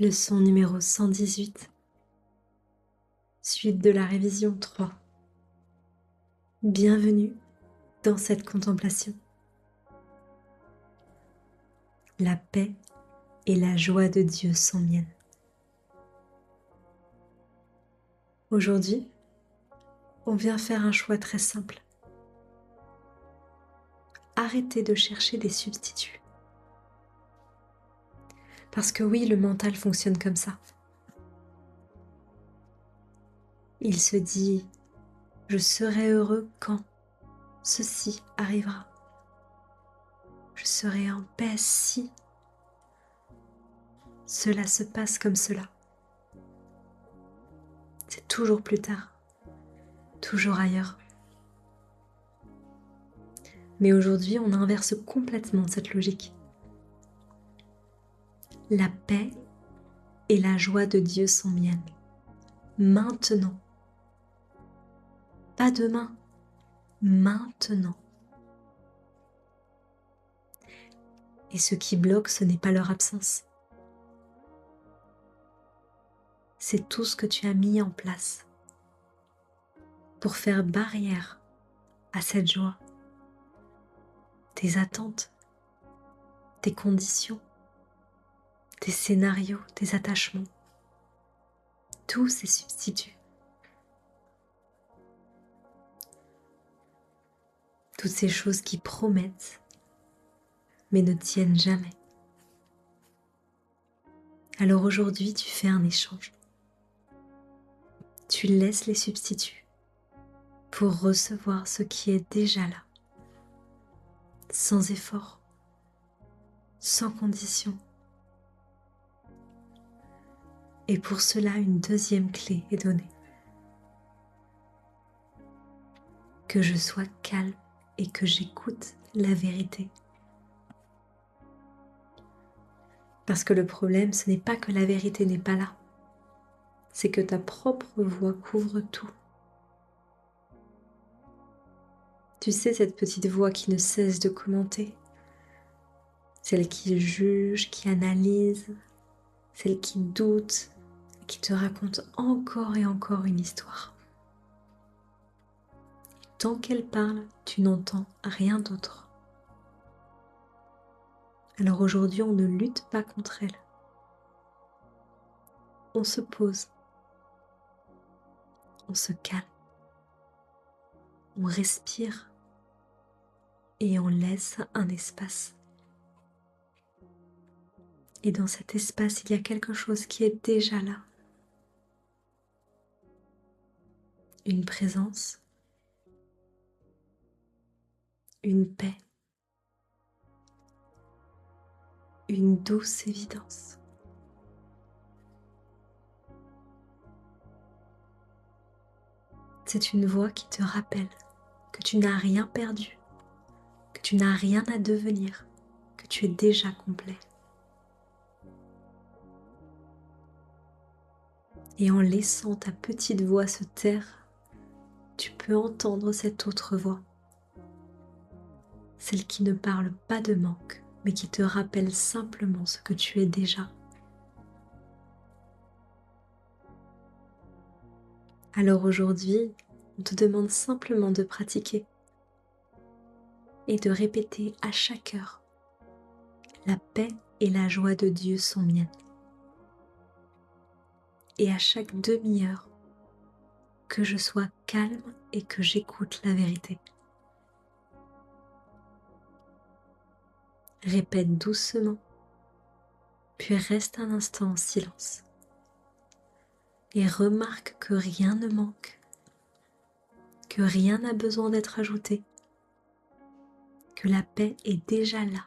Leçon numéro 118, suite de la révision 3. Bienvenue dans cette contemplation. La paix et la joie de Dieu sont miennes. Aujourd'hui, on vient faire un choix très simple. Arrêtez de chercher des substituts. Parce que oui, le mental fonctionne comme ça. Il se dit « Je serai heureux quand ceci arrivera. Je serai en paix si cela se passe comme cela. » C'est toujours plus tard, toujours ailleurs. Mais aujourd'hui, on inverse complètement cette logique. La paix et la joie de Dieu sont miennes. Maintenant. Pas demain. Maintenant. Et ce qui bloque, ce n'est pas leur absence. C'est tout ce que tu as mis en place pour faire barrière à cette joie. Tes attentes, tes conditions, tes scénarios, tes attachements. Tous ces substituts. Toutes ces choses qui promettent, mais ne tiennent jamais. Alors aujourd'hui, tu fais un échange. Tu laisses les substituts pour recevoir ce qui est déjà là, sans effort, sans condition. Et pour cela, une deuxième clé est donnée. Que je sois calme et que j'écoute la vérité. Parce que le problème, ce n'est pas que la vérité n'est pas là. C'est que ta propre voix couvre tout. Tu sais, cette petite voix qui ne cesse de commenter, celle qui juge, qui analyse, celle qui doute, qui te raconte encore et encore une histoire. Et tant qu'elle parle, tu n'entends rien d'autre. Alors aujourd'hui, on ne lutte pas contre elle. On se pose, on se calme, on respire et on laisse un espace. Et dans cet espace, il y a quelque chose qui est déjà là. Une présence, une paix, une douce évidence. C'est une voix qui te rappelle que tu n'as rien perdu, que tu n'as rien à devenir, que tu es déjà complet. Et en laissant ta petite voix se taire, tu peux entendre cette autre voix, celle qui ne parle pas de manque, mais qui te rappelle simplement ce que tu es déjà. Alors aujourd'hui, on te demande simplement de pratiquer et de répéter à chaque heure « La paix et la joie de Dieu sont miennes ». Et à chaque demi-heure, que je sois calme et que j'écoute la vérité. Répète doucement, puis reste un instant en silence. Et remarque que rien ne manque, que rien n'a besoin d'être ajouté, que la paix est déjà là,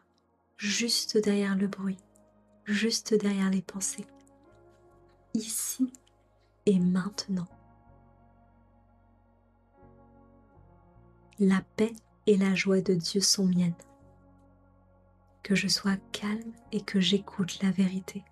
juste derrière le bruit, juste derrière les pensées, ici et maintenant. La paix et la joie de Dieu sont miennes. Que je sois calme et que j'écoute la vérité.